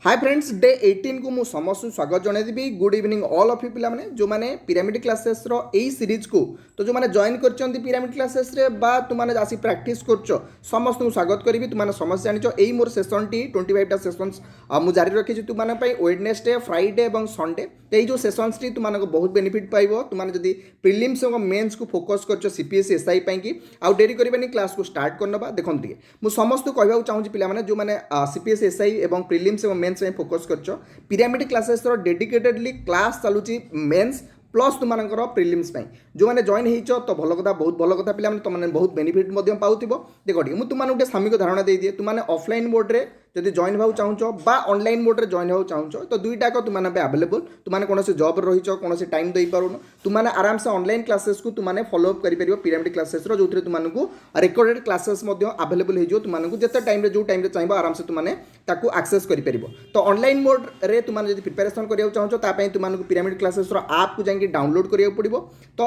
Hi friends day 18 को मु समस्त स्वागत जनइबी good evening all of you पिला माने जो माने पिरामिड क्लासेस रो एई सीरीज को तो जो माने जॉइन करचंती पिरामिड क्लासेस रे बा तु माने आसी प्रैक्टिस करचो समस्त को स्वागत करिवि तु माने समस्त जानिचो एई मोर सेशन टी 25 टा सेशंस मु जारी रखिछि तु माने पई वेडनेसडे फ्राइडे एवं संडे एई जो सेशंस टी तु माने को बहुत बेनिफिट पाइबो तु माने जदी प्रीलिम्स एवं मेंस को फोकस करचो सीपीएससी एसआई पई की आ डेरी करबेनी क्लास को स्टार्ट करनबा देखन दिए मु समस्त को कहबा चाहूछि पिला माने जो माने सीपीएससी एसआई एवं प्रीलिम्स एवं मेंस में फोकस करचो पिरामिड क्लासेस डेडिकेटेडली क्लास चलुची मेंस प्लस तुमर प्रिलिम्स जो मैंने जॉइन हो तो भल कथा बहुत भल कथा पिला तुमने बहुत बेनिफिट पाऊब देख मुझे तुमने गोटे सामयिक धारणा दे दिए तुमने ऑफलाइन मोड रे जदि जॉइन होगा चाहो बा ऑनलाइन मोड रे जॉइन होगा चाहो तो दुईटाक तुमने अवेलेबल तुमने कौन जॉब रही कौन टाइम दे पारुन तुमने आराम से ऑनलाइन क्लासेस को तुमने फॉलोअप कर पिरामिड क्लासेस जो तुमको रिकॉर्डेड क्लासेस अवेलेबल हो तुमको जिते टाइम जो टाइम चाहिए आराम से तुमने एक्सेस कर तो ऑनलाइन मोड रे तुमने जब प्रिपेरेसन करा चाहो तुमको पिरामिड क्लासेस आप को जाकि डाउनलोड करा पड़ो तो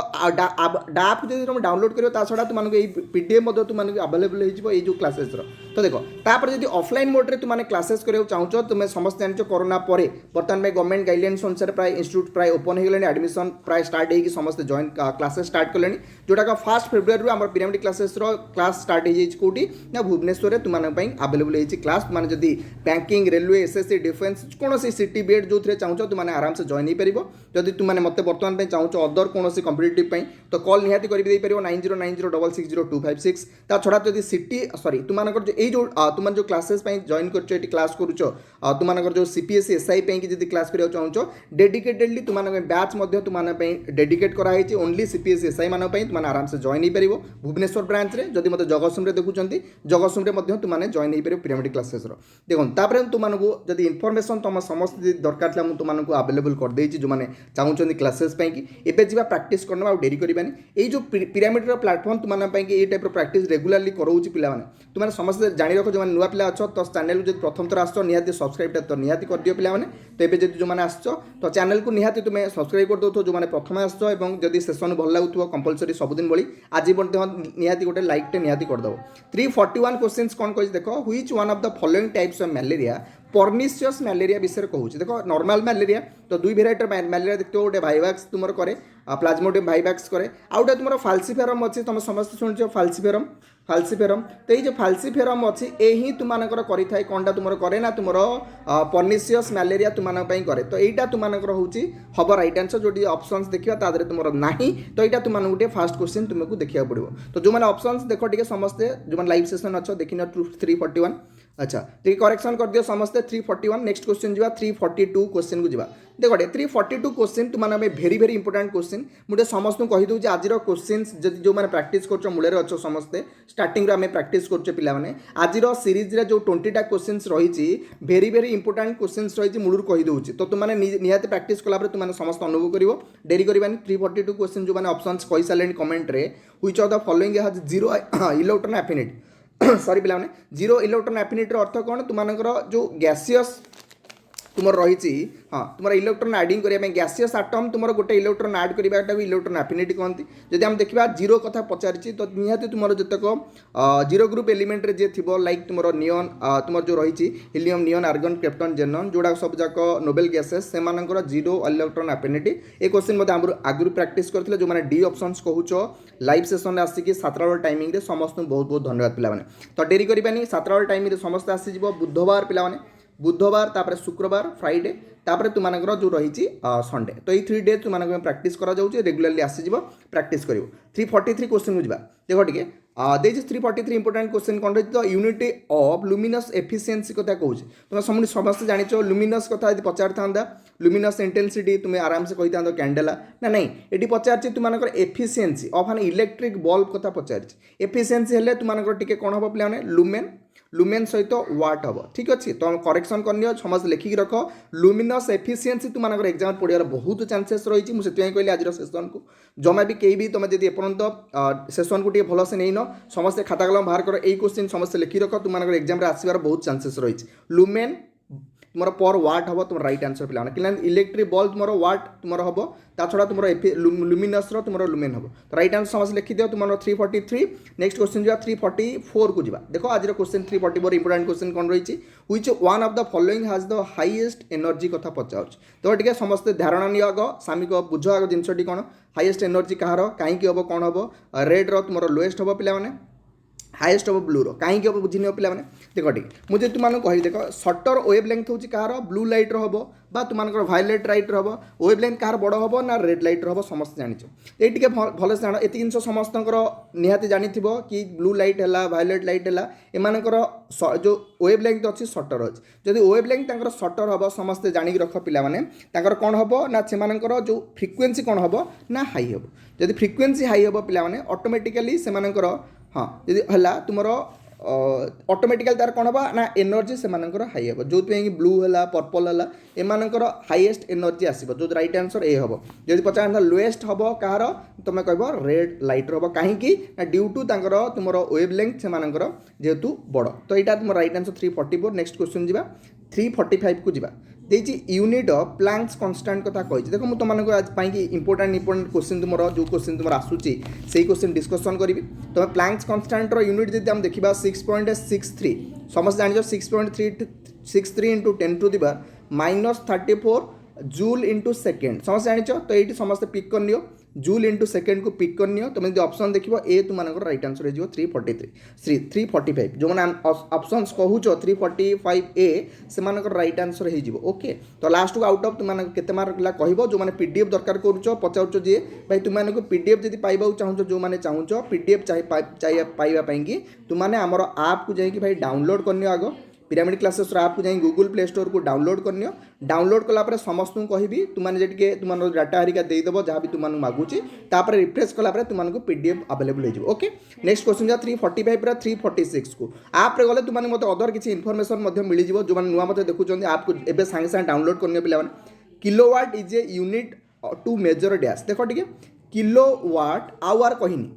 आप जो तुम डाउनलोड कर छड़ा तुमको पीडीएफ तुमको अवेलेबल हो क्लासेस तो देखो तापर जब ऑफलाइन मोड तुमने क्लासेस करा चाहो तुम समस्त जान कोरोना पर बर्तमान में गवर्नमेंट गाइडलाइंस अनुसार प्राय इंस्टीट्यूट प्राय ओपन हो गले एडमिशन प्राय स्टार्ट हो समस्त जॉइन क्लासेस स्टार्ट कले जोटा 1 फेब्रुआरी आम पिरामिड क्लासेस क्लास स्टार्ट होती ना भुवनेश्वर में तुम्हारे अवेलेबल हो क्लास तुमने जदि बैंकिंग रेलवे एसएससी डिफेन्स कौन सिटी बीएड जो चाहो तुमने आराम से जॉइन हो जदि तुमने मत बर्तमान चाहो अदर कौन कंपिटिटिव तो कॉल निहाती कर 9090660256 ता छड़ा जदि सिटी सॉरी तुमको तुम जो क्लासेस जॉइन कर क्लास करुच तुमको जो सीपीएससी एसआई की जब क्लास करा चाहो डेडिकेटेडली तुम बैच तुम्हारे डेडिकेट कराई ओनली सीपीएससी एसआई मान तुमने आराम से जॉइन हो भुवनेश्वर ब्रांच रे जदि मत जगतसिंह देखुं जगतसिंह तुमने जॉइन हो पिरामिड क्लासेस देखो तापर तुमको जब इनफर्मेशन तुम समस्त दरकार था मुझे तुमको अवेलेबल कर देछि जो मैंने चाहते क्लासेस एवं जा प्रैक्टिस करना डेरी करवानी ये जो पिरामिड प्लाटफर्म तुमने ये टाइप प्रैक्टिस रेगुलाली कराऊँ पिला तुमने समस्त जाणी रख जो नुआ पिला अच्छो तो चैनल को प्रथम थर आस निहाती सब्सक्राइब तो निहाती कर दियो पिला तो ये जो मैंने आस तो चैनल को निहाती तुम्हें सब्सक्राइब कर दो जो मैंने प्रथम आस जदि सेशन भल लगुव कंपलसरी सबुदिन भाई आज निहाती गोटे लाइकटे निहाती करदेव 341 क्वेश्चन कौन कही देख which one of the following types of malaria pernicious malaria विषय कहूँ देखो नॉर्मल मैलेरिया तो दुई भेराइटर मैलेरिया देखते गोटे भाइवाक्स तुम करे प्लाज्मोडियम भाइवाक्स करे आउटे तुम फाल्सीफेरम अच्छी तुम समस्त शुणुच फाल्सीफेरम तो ये फाल्सीफेरम अच्छी यही तुमकर करें कौनटा तुम करे ना तुम पर्निशियस मैलेरिया तुम करे तो यहाँ तुमकर हूँ हम रईट आंसर जो ऑप्शंस देखा तादे तुम ना तो यहाँ तुम गोटे फास्ट क्वेश्चन तुमको देखा पड़ो तो जो मैंने ऑप्शंस देख टे समस्ते जो लाइव सेशन अच्छो देखी 341 अच्छा तो करेक्शन कर दियो समस्ते 341 नेक्स्ट क्वेश्चन जी 342 क्वेश्चन को जीवा देखो 342 क्वेश्चन तुमने भेरी भेरी इंपोर्टेंट क्वेश्चन मुझे समस्त कहीदे आज क्वेश्चन जो मैंने प्रैक्टिस कर मूल अच्छो समस्ते स्टार्टिंग आम प्रैक्टिस कर पाने आज सीरीज रे जो 20टा क्वेश्चन रही भेरी भेरी इंपोर्टेंट क्वेश्चन रही मूल कहीदे तो तुमने निहाती प्रैक्टिस कलापर तुमने समस्त अनुभव कर डेरी करवानी 342 क्वेश्चन जो मैंने ऑप्शंस कही सारे कमेंट रे which of the following has zero electron affinity sorry पिला जीरो इलेक्ट्रॉन एफिनिटी अर्थ कौन तुमर जो गैसियस तुम रही हाँ तुम इलेक्ट्रॉन एडिंग करने गैसियस आटम तुम गोटे इलेक्ट्रॉन ऐड करवाटा भी इलेक्ट्रॉन एफिनिटी कहती जब हम देखा जीरो कथा पचारि तो निहाती तुम जितक जीरो ग्रुप एलिमेंट रे जे थी लाइक तुम नियन तुम जो रही helium neon argon krypton xenon जोड़ा सब जाक नोबेल गैसेस से जीरो इलेक्ट्रॉन एफिनिटी ये क्वेश्चन आगुरी प्रैक्टिस करते जो मैंने डी ऑप्शंस कहूच लाइव सेशन आसिक 7 टाइमिंग रे समस्त बहुत बहुत धन्यवाद पिला तो डेरी करवानी 7 टाइम समस्त आसीज बुधवार पिला बुधवार तापर शुक्रवार फ्राइडे तापर तुमको जो रही संडे तो ये 3 डेज तुमको प्रैक्टिस करा रेगुलाली आसीज प्रैक्टिस कर 343 क्वेश्चन को जीवा देखो टे देज 343 इंपोर्टेंट क्वेश्चन कौन रही तो यूनिट ऑफ लुमिनस एफिशिएंसी कथा कहूँ तुम समस्त जानिच लुमिनस कथा यदि पचार था लुमिनस इंटेंसिटी तुम्हें आराम से कही था कैंडेला ना नहीं ये पचार तुमको efficiency of an electric bulb कथा पचार एफिशिएंसी हेल्ले तुमको टे कौन हम पे लुमेन सहित वाट हम ठीक अच्छे तो करेक्शन कर समस्त लिखिकी रख लुमिनस एफिशिएंसी तुम एग्जाम पढ़ार बहुत चांसेस रही मुझे कहली आज सेशन को जमा भी कहीं भी तुम जब एपर्यंत सेशन को भलसे नहीं न समस्त खाता कलम बाहर कर यही क्वेश्चन समस्त लिखी रख तुम एग्जाम आसबार बहुत चांसेस रही लुमेन तुम पर वाट हम तुम राइट आंसर पे कि इलेक्ट्रिक बल्ब तुम वाट तुम हम ता छड़ा तुम लुमिनस तुम लुमेन हम तो राइट आंसर समस्त लिखि दियो तुम 343। नेक्स्ट क्वेश्चन जा 344 को जा देखो आज क्वेश्चन 344 इंपोर्टेंट क्वेश्चन कौन रही which one of the following has the highest energy कथा पचार तो टे समस्त धारणा नि आग सामिक बुझ आग जिनसटी कौन हाईएस्ट एनर्जी कहार कहीं हम कौन हम रेड रो तुम लोएस्ट हम पे हाईएस्ट हम ब्लू रो कहीं हम बुझी नियो पे देख टी मुझे तुमको कहि देख शटर वेव लेंथ हूँ कहार ब्लू लाइट रो हम बा तुम भायोलेट लाइट रो हम वेव लेंथ कहार बड़ हम ना रेड लाइट रो हम समस्त जान ये टे भल से जान ये जिन समस्त निहाती जानी कि ब्लू लाइट है भायोलेट लाइट है एमानकर जो वेव लेंथ अच्छी शटर अच्छी जदि वेव लेंथ शटर हम समस्ते जाणी रख पे कौन हम ना से जो फ्रिक्वेन्सी कौन हम ना हाई हम जदि फ्रिक्वेन्सी हाई हम पे ऑटोमेटिकली से हाँ जी है तुम ऑटोमेटिकल तार कौन हम ना एनर्जी से हाई हम जो ब्लू है पर्पल है एमानकर हाईएस्ट एनर्जी आसो जो राइट आंसर ए हम जब पचार लोएस्ट हम कहार तुम कह रेड लाइट हम कहीं ड्यू टू तुम वेव लेंथ से जेहेतु बड़ तो यहाँ तुम राइट आंसर 344। नेक्स्ट क्वेश्चन जा 345 को जा यूनिट ऑफ प्लांक्स कांस्टेंट कथा कही देखो मुझे तुमको आज इंपोर्टेंट क्वेश्चन तुम जो क्वेश्चन तुम आसूसी से क्वेश्चन डिस्कसन करी तुम प्लांक्स कांस्टेंट यूनिट जब हम देखा 6.63 समस्त जान 6.363 into 10 to the power -34 joule into second समस्त जान तो ये समस्त पिक कर नियो जूल इंटू सेकेंड को पिक कर नियो तुम यदि ऑप्शन देखो ए तुम राइट आंसर हो 345 जो मैंने ऑप्शन कहूच 345 ए से राइट आंसर हो ओके तो लास्ट को आउट ऑफ तुम केते मार्क कह जो मैंने पीडीएफ दरकार करुच पचार जी भाई तुमको पीडीएफ जब पाइबा चाहूँ जो मैंने चाहूँ पीडीएफ पाइबापी तुमने आमर आप को जाकि भाई डाउनलोड करनी आग पिरामिड क्लासेस ऐप को जाए गूगल प्ले स्टोर को डाउनलोड करनियो डाउनलोड कलापर समस्त कहि तुमने जे तुम डाटा हरिका देदेव जहाँ भी तुमको मागुची तापर रिफ्रेश कलापर तुमको पीडीएफ अवेलेबल हो ओके। नेक्स्ट क्वेश्चन जा 345 346 को आप गले तुमने मत अदर किसी इनफॉरमेशन मिल जो मैंने नुआ मत देखुं आप एवं सांगे सांगे डाउनलोड करनी पे kilowatt is a unit to measure dash देख टे किलोवाट आवर कहनी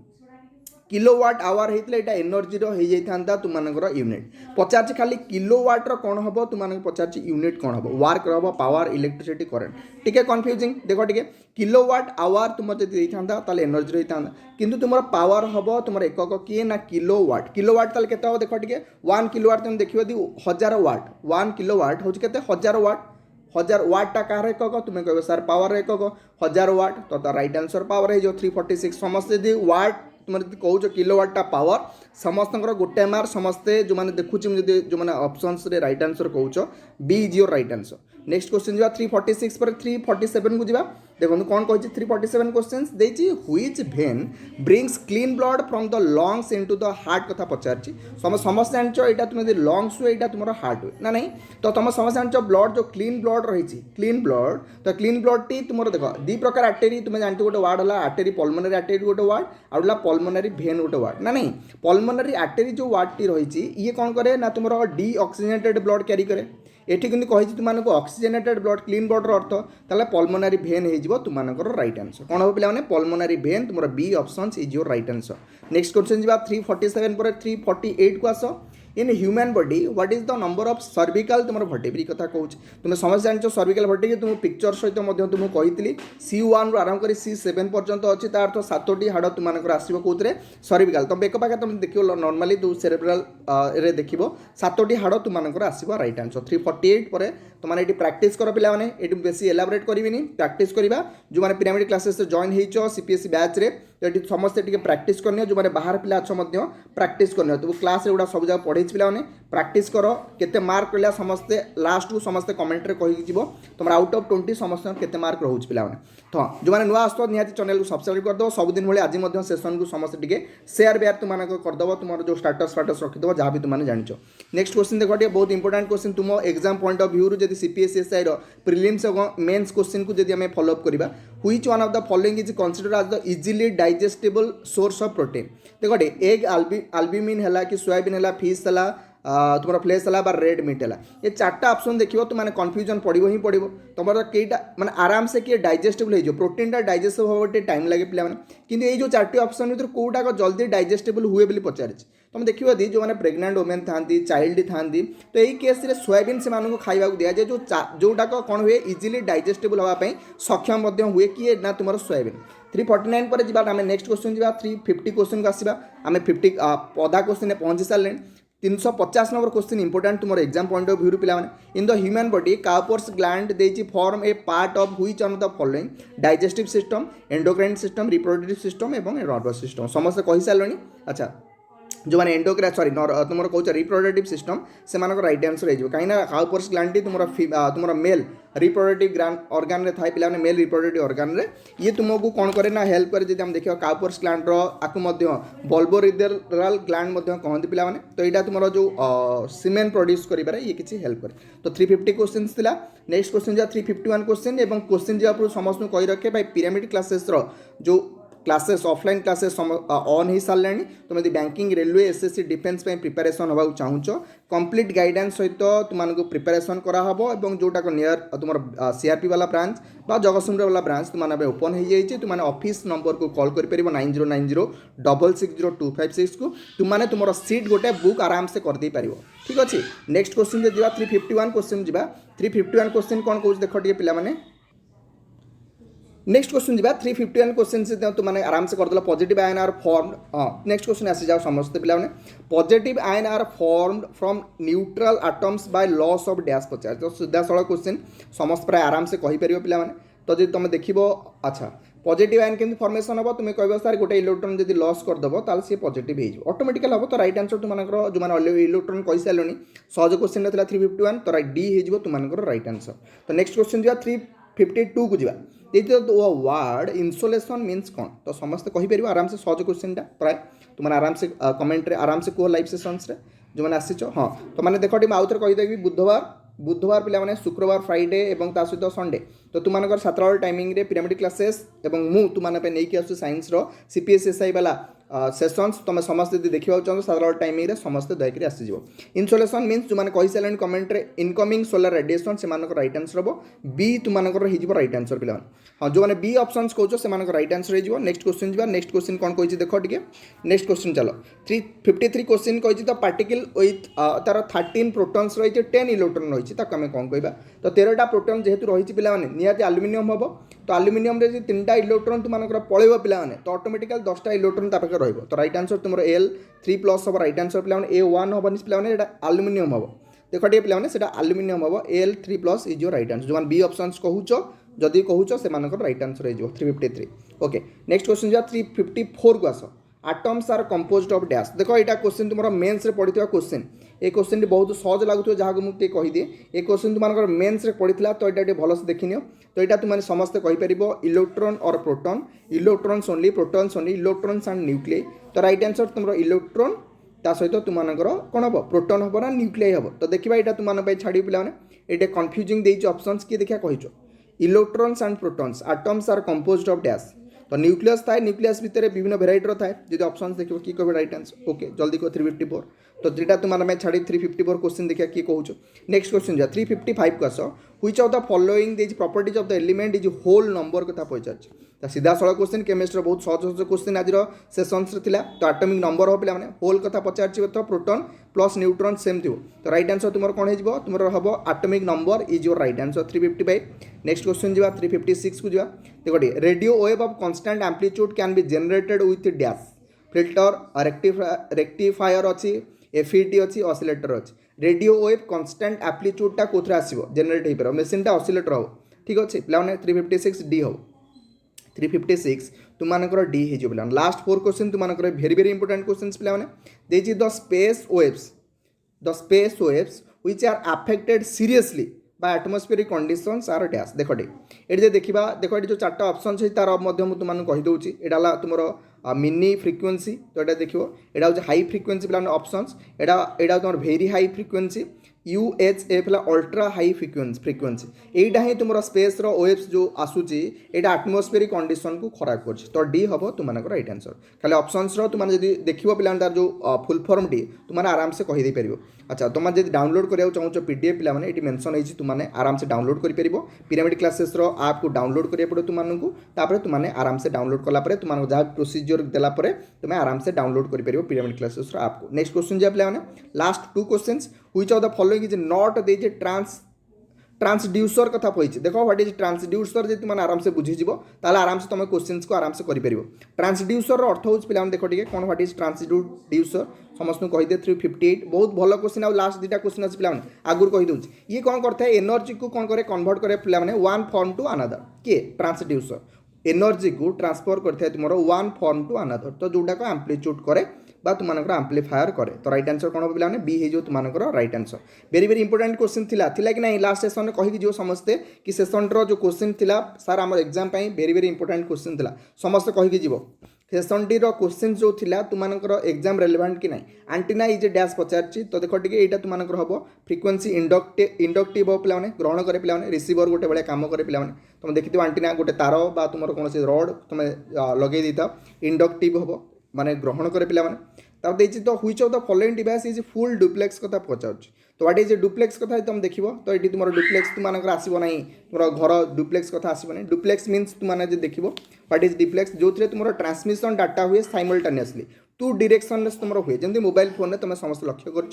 किलोवाट आवर होता है एनर्जी हो तुम यूनिट पचार खाली किलोवाट्र कौन हम तुम पचार यूनिट कौन हम वर्क हम पावर इलेक्ट्रिसिटी करेंट टिके कन्फ्यूजिंग देख टे किलोवाट आवर तुम जब था एनर्जी होता किंतु तुम पावर हम तुम एकक किए ना किलोवाट ताले केते हम देख टे 1 किलोवाट तुम देखिए 1000 वाट 1 किलोवाट हूँ के 1000 वाट 1000 वाटा कह एकक तुम्हें कह सर पावर एकक 1000 वाट तो राइट आंसर पावर है 346 समस्त यदि वाट तुम कौच किलोवाटा पावर समस्त गोटे मार्क समस्ते जो मैंने देखुची जो मैंने ऑप्शंस रे राइट आंसर कौच B is your right answer. Next question जा 346 पर 347 को जा देखो कौन कही 347 क्वेश्चन देती which vein brings clean blood from the lungs into the heart कथा पचार समस्त जान यहाँ तुम यदि लंग्स हुए यहाँ तुम हार्ट हुए ना नहीं तो तुम समस्त जान ब्लड जो क्लीन ब्लड रही क्लीन ब्लड तो क्लीन ब्लड टी तुम देख दी प्रकार आर्टेरी तुम जानते गोटे वार्ड है आर्टेरी पल्मोनरी आर्टेरी गोटे वार्ड आउला पल्मोनरी भेन गोटे वार्ड ना नहीं पल्मोनरी आर्टेरी जो वार्ड टी रही ये कौन करे ना तुम डी ऑक्सीजनेटेड ब्लड कैरी करे एठी किंतु कही तुमको ऑक्सीजनेटेड ब्लड क्लीन ब्लड अर्थ ताले पल्मोनरी भेन हो तुम राइट आंसर कौन हम पे पल्मोनरी भेन तुम B option is your right answer. Next question जा 347 पर 348 को आस in human body what is the number of cervical तुम भर्टेब्री कथा कहूँ तुम समझ जान सर्विकल भर्टेब्री तुम पिक्चर सहित तुमको कही C1 रु आरंभ कर C7 पर्यंत अच्छी तार अर्थ 7टी हाड़ तुम आसो कौन सर्विकल तुम बेक पाखे तुम देख नॉर्मली तू सेरेब्रल रे देख 7टी हाड़ तुम आसो राइट आंसर 348 पर तुमने ये प्राक्टिस कर पे ये बेसी एलाबोरेट करी प्राक्टिस करवा जो मैंने पिरामिड क्लासेस जॉइन हो CPSE बैच रे तो समस्ते टी प्राक्टिस करनी जो मैंने बाहर पिला अच्छे प्राक्टिस करनी तुम क्लास गुड़ा सब जगह पढ़े पे प्राक्टिस कर केते मार्क रहा समस्ते लास्ट को समस्ते कमेंट रे कही तुम आउट ऑफ 20 समस्त केते मार्क रोच पे तो जो मैंने नुआ आसो निहाती चैनल को सब्सक्राइब करदेव सबुदिन भाई आज सेसन को समस्ते टी शेयर बेयर तुम करदेव तुम जो स्टाटस रखीदेव जहाँ भी तुमने जान। नेक्स्ट क्वेश्चन देख टे बहुत इंपोर्टेंट क्वेश्चन तुम एग्जाम पॉइंट ऑफ व्यू जब CPSE प्रिलिम्स मेन्स क्वेश्चन को जब आम फॉलोअप करवा which one of the following is considered as the easily digestible source of protein देख टे एग आल्बुमिन है कि सोयाबीन है फिश है तुम फ्लेश है रेड मीट है ये 4टा ऑप्शन देखो तुमने कन्फ्यूजन पड़ो ही पड़ो तुम कईटा माने आराम से किए डाइजेस्टेबल हो प्रोटीनटा डाइजेस्ट होगा टाइम लगे पे कि ये जो 4टी ऑप्शन भर कौटा जल्दी डाइजेस्टेबल हुए बोली पचार तुम देखिए दी जो मैंने प्रेग्नेंट वुमेन था चाइल्ड था तो यही केस रे सोयाबीन से खाइबा दिया जाए जोटाक कौन हुए इजिली डाइजेस्टेबल होगापी सक्षम हुए किए ना तुम सोयाबीन 349 पर जी आम नेक्स्ट क्वेश्चन जी 350 क्वेश्चन को आसवा आम 50 अधा क्वेश्चन पहुंची सारे 350 नंबर क्वेश्चन इंपोर्टेंट तुम एग्जाम पॉइंट ऑफ व्यू पे in the human body Cowper's gland देची form a part of which on the following digestive system endocrine system reproductive system एवं nervous system समस्त कही सारे अच्छा जो मैंने एंडोक्राइन सॉरी तुम कौच रिप्रोडक्टिव सिस्टम से रईट आंसर हो कहीं काउपर्स ग्लैंड तुम मेल रिप्रोडक्टिव ग्लैंड ऑर्गन रे थाए पिलाने मेल रिप्रोडक्टिव ऑर्गन रे ये तुमको कौन करे ना हेल्प करे जब हम देखिए काउपर्स ग्लैंड आकु बल्बोरिदरल ग्लैंड कहते पिलाने तो यहाँ तुम जो सीमेन प्रोड्यूस कर ये किसी हेल्प करे तो 350 क्वेश्चन थिला नेक्स्ट क्वेश्चन जा 351 क्वेश्चन एवं क्वेश्चन जब समस्त कही रखे भाई पिरामिड क्लासेस जो क्लासेस ऑफलाइन क्लासेस ऑन हो सारे तुम यदि banking railway SSC defence preparation होगा चाहूच कंप्लीट गाइडेंस सहित तुमको प्रिपेरेसन कराहब और जोटा नियर तुम सीआरपी वाला ब्रांच बा जगतसिंहपुर वाला ब्रांच तुम ओपन हो जाए तुम ऑफिस नंबर को कॉल कर 9090660256 को तुमने तुम सीट गोटे बुक आराम से करदे पार ठीक अच्छे नेक्स्ट क्वेश्चन जो 351 क्वेश्चन जा 351 क्वेश्चन कौन कौन देख टे पे नेक्स्ट क्वेश्चन जी 351 क्वेश्चन से तुमने आराम से करदेल positive ion are form next question आसी जाओ समस्त पे positive ion are formed from neutral atoms by loss of dash पचार तो सीधा सड़क क्वेश्चन समस्त प्राय आराम से कहीपर पे तो जब तुम देख अच्छा पॉजिटिव आयन केमती फॉर्मेशन हम तुम कह सार गोटे इलेक्ट्रॉन जब लॉस करदेव ताल सी पॉजिटिव हो ऑटोमेटिकल हम तो राइट आंसर तुम जो मैंने इलेक्ट्रॉन कही सारे सहज क्वेश्चन था 351 तो डी हो तुम राइट आंसर तो नेक्स्ट क्वेश्चन जा 352 को जा तो वर्ड इनसोलेशन मीन्स कौन तो समस्त कहीपर आराम से सहज क्वेश्चन प्राय तुमने आराम से कमेंट आराम से कह लाइव सेसन्स जो मैंने आसीच हाँ तो मैंने देख आउ थे कहीदेवी बुधवार पे शुक्रवार फ्राइडे और ता सहित संडे तो तुम 7 टाइमिंग रे पिरामिड क्लासेस और मु तुमने नहीं आस साइंस सीपीएसएसआई वाला सेसन्स तुम समस्त देखा चाहो 7 टाइमिंग समस्त दयाक आसीज इनसोलेशन मीन्स जो मैंने कही सारे कमेंट इनकमिंग सोलार रेडिएशन से राइट आंसर हम बी तुम राइट आंसर पे हाँ जो मैंने बी ऑप्शंस कौच से राइट आंसर हो नेक्स्ट क्वेश्चन जा नेक्स्ट क्वेश्चन कौन कही देख टे नेक्स्ट क्वेश्चन चलो 353 क्वेश्चन कही तो पार्टिकल विथ तार 13 प्रोटॉन्स रही 10 इलेक्ट्रॉन रही आम कौन कह तो 13टा प्रोटॉन जेहेतु रही पे निहाती आलुमिनियम हम तो आलुमिनियम 3टा इलेक्ट्रॉन तुम पलैब पे तो ऑटोमेटिकल 10टा इलेक्ट्रॉन पाखे रही तो राइट आंसर तुम L3+ हम राइट आंसर पे A1 हम पे आलुमिनियम हम देख टे पे आलुमिनियम हम L3+ is your right answer जो बी ऑप्शंस कहूच जदि कहूच से राइट आंसर हो 353 ओके नेक्स्ट क्वेश्चन जा 354 को आस atoms are composed of dash देखो यहाँ क्वेश्चन तुम मेन्स रे पढ़ी क्वेश्चन ये क्वेश्चन बहुत सहज लगुव जहाँ मुझे कहीदिए ये क्वेश्चन तुम मेन्स रे पढ़ी तो यहाँ भलसे देखनी तो यहाँ तुमने समस्त कहीपर इलेक्ट्रॉन और proton electrons only protons only electrons and nuclei तो राइट आंसर तुम इलेक्ट्रॉन ता सहित तुम कौन हम प्रोटॉन हम ना न्यूक्लियाई हम तो देखा यहाँ तुम छाड़ी पे ये कन्फ्यूजिंग देती ऑप्शंस किए देखा कहीच electrons and protons atoms are composed of dash तो न्यूक्लियस थाए न्यूक्लियस भितर विभिन्न भेराइटर थाए जो ऑप्शन देखो कि कह राइट आंसर ओके जल्दी कह 354 तो जेटा तुम छाड़ी 354 क्वेश्चन देखिए किए कहूँ नेक्स्ट क्वेश्चन जा 355 को आस which of the following this properties of the element is whole number कथा पचार तो सीधा सड़क क्वेश्चन केमिस्ट्री बहुत सहज सहज क्वेश्चन आज सेसन्स तो आटमिक नंबर हो पे होल कथा पचार तो प्रोटॉन प्लस न्यूट्रॉन सेम थी तो राइट आंसर तुम कौन हो तुम हम atomic number is your right answer 355 next question जा 356 को जा देखो radio wave of constant amplitude can be generated with dash filter rectifier अच्छी एफईटी अच्छी ऑसिलेटर अच्छी रेडियो वेव कांस्टेंट एम्पलीट्यूडटा कौन आसो जनरेट हो पार मेसीनटा ऑसिलेटर हो ठीक अच्छे पे 356 डी हो 356 तुम डी हो लास्ट 4 क्वेश्चन तुम वेरी वेरी इंपोर्टेंट क्वेश्चन पे the space waves which are affected seriously by atmospheric conditions are dash देख ये देखा देख ये जो 4टा ऑप्शन है तार तुमको कहीदे यहाँ तुम मिनी फ्रिक्वेंसी तो यहाँ देख यहाँ हूँ हाई फ्रिक्वेंसी पे ऑप्शंस यहाँ तुम वेरी हाई फ्रिक्वेंसी UHF है अल्ट्रा हाई फ्रिक्वेन्सी यहीटा ही तुम स्पेस वेव्स जो आसूची यहाँ आटमोस्फेरिक कंडीशन को खराब कर तो डी हम तुम राइट आंसर खाली ऑप्शंस तुम देख पे तार जो फुल फॉर्म टी तुमने आराम से कहीदे पार अच्छा तुम जब डाउनलोड कराया चाहो PDF पे ये मेंशन होती तुमने आराम से डाउनलोड कर पिरामिड क्लासेस ऐप को डाउनलोड करिया पड़ो तुमको तुमने आराम से डाउनलोड कलापर तुम जहाँ प्रोसीजर देलापर तुम आराम से डाउनलोड कर पिरामिड क्लासेस ऐप को नेक्स्ट क्वेश्चन जब पे last 2 questions which of the following is not they transducer कथा पड़ी देखो व्हाट इज ट्रांसड्यूसर जी तुम आराम से बुझीज आराम से तुम क्वेश्चन को आराम से कर ट्रांसड्यूसर अर्थ हो पे देख टे कौन व्हाट इज ट्रांसड्यूसर समस्त कहीदे 358 बहुत भल क्वेश्चन आ लास्ट 2टा क्वेश्चन अच्छे पे आगुरी कहीदे ये कौन करता है एनर्जी को कौन करे कन्वर्ट करे पे वन फॉर्म टू अनदर किए ट्रांसड्यूसर एनर्जी को ट्रांसफर करता है तुम वन फॉर्म टू अनदर तो जोटा आम्प्लीट्यूड करे बा तुम आम्प्लीफायर करे तो राइट आंसर कौन पे बी हो तुम right answer very very important question थिला कि नहीं लास्ट सेशन में कहीकि जो समस्ते कि सेशन जो क्वेश्चन थिला सार आम exam very very important question थिला समस्त कहीकि जीव सेशन टी क्वेश्चन जो थिला तुम एग्जाम रेलेवेंट कि नहीं आंटीना इज ए डैश पचार तो देख टे यहाँ तुम हम फ्रिक्वेन्सी इंडक्टिव पे ग्रहण करे पे रिसीवर गोटे भाया कम करे पे तुम देखी आंटीना गोटे तार बा तुम कौन रड तुम लगे दी था इंडक्टिव हम माने ग्रहण करे पिला माने तब देछि तो which of the following device is full duplex कथा पचाउछ तो व्हाट इज डुप्लेक्स कथा तुम देखिबो तो एटी तुम डुप्लेक्स तुम आसीबो नाही तुम घर डुप्लेक्स कथा आसीबो नाही डुप्लेक्स मीन्स तुम माने जे देखिबो व्हाट इज डुप्लेक्स जो थरे तुम ट्रांसमिशन डाटा हुए साइमल्टेनियसली 2 डायरेक्शन रे तुम हुए जमी मोबाइल फोन तुम समस्त लक्ष्य कर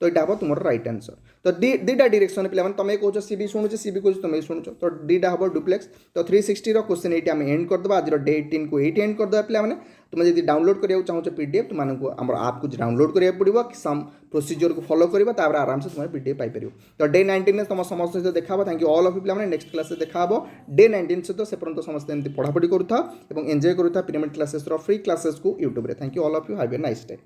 तो यहाँ हम तुम राइट आंसर तो दीटा डायरेक्शन पे तुम कौच सी भी शुणुचे सी भी कौच तुम शुणुच तो दीटा हम डुप्लेक्स तो 360 क्वेश्चन ये आम एंड करदे आज डे 18 को ये एंड करदे पे तुम जब डाउनलोड करा चाहो PDF तुमको आम आप को डाउनलोड करा पड़ो कि सम प्रोसीजर को फॉलो करवा आराम से तुम PDF पाइपर तो डे 19 में तुम समस्त सहित देखा thank you all of you पे नेक्स्ट क्लास देखा डे 19 सहित से पर्यटन समस्त एमती पढ़ापढ़ी करूँ एंजॉय करूँ पिरामिड क्लासेस फ्री क्लासेस को YouTube thank you all of you have a nice day.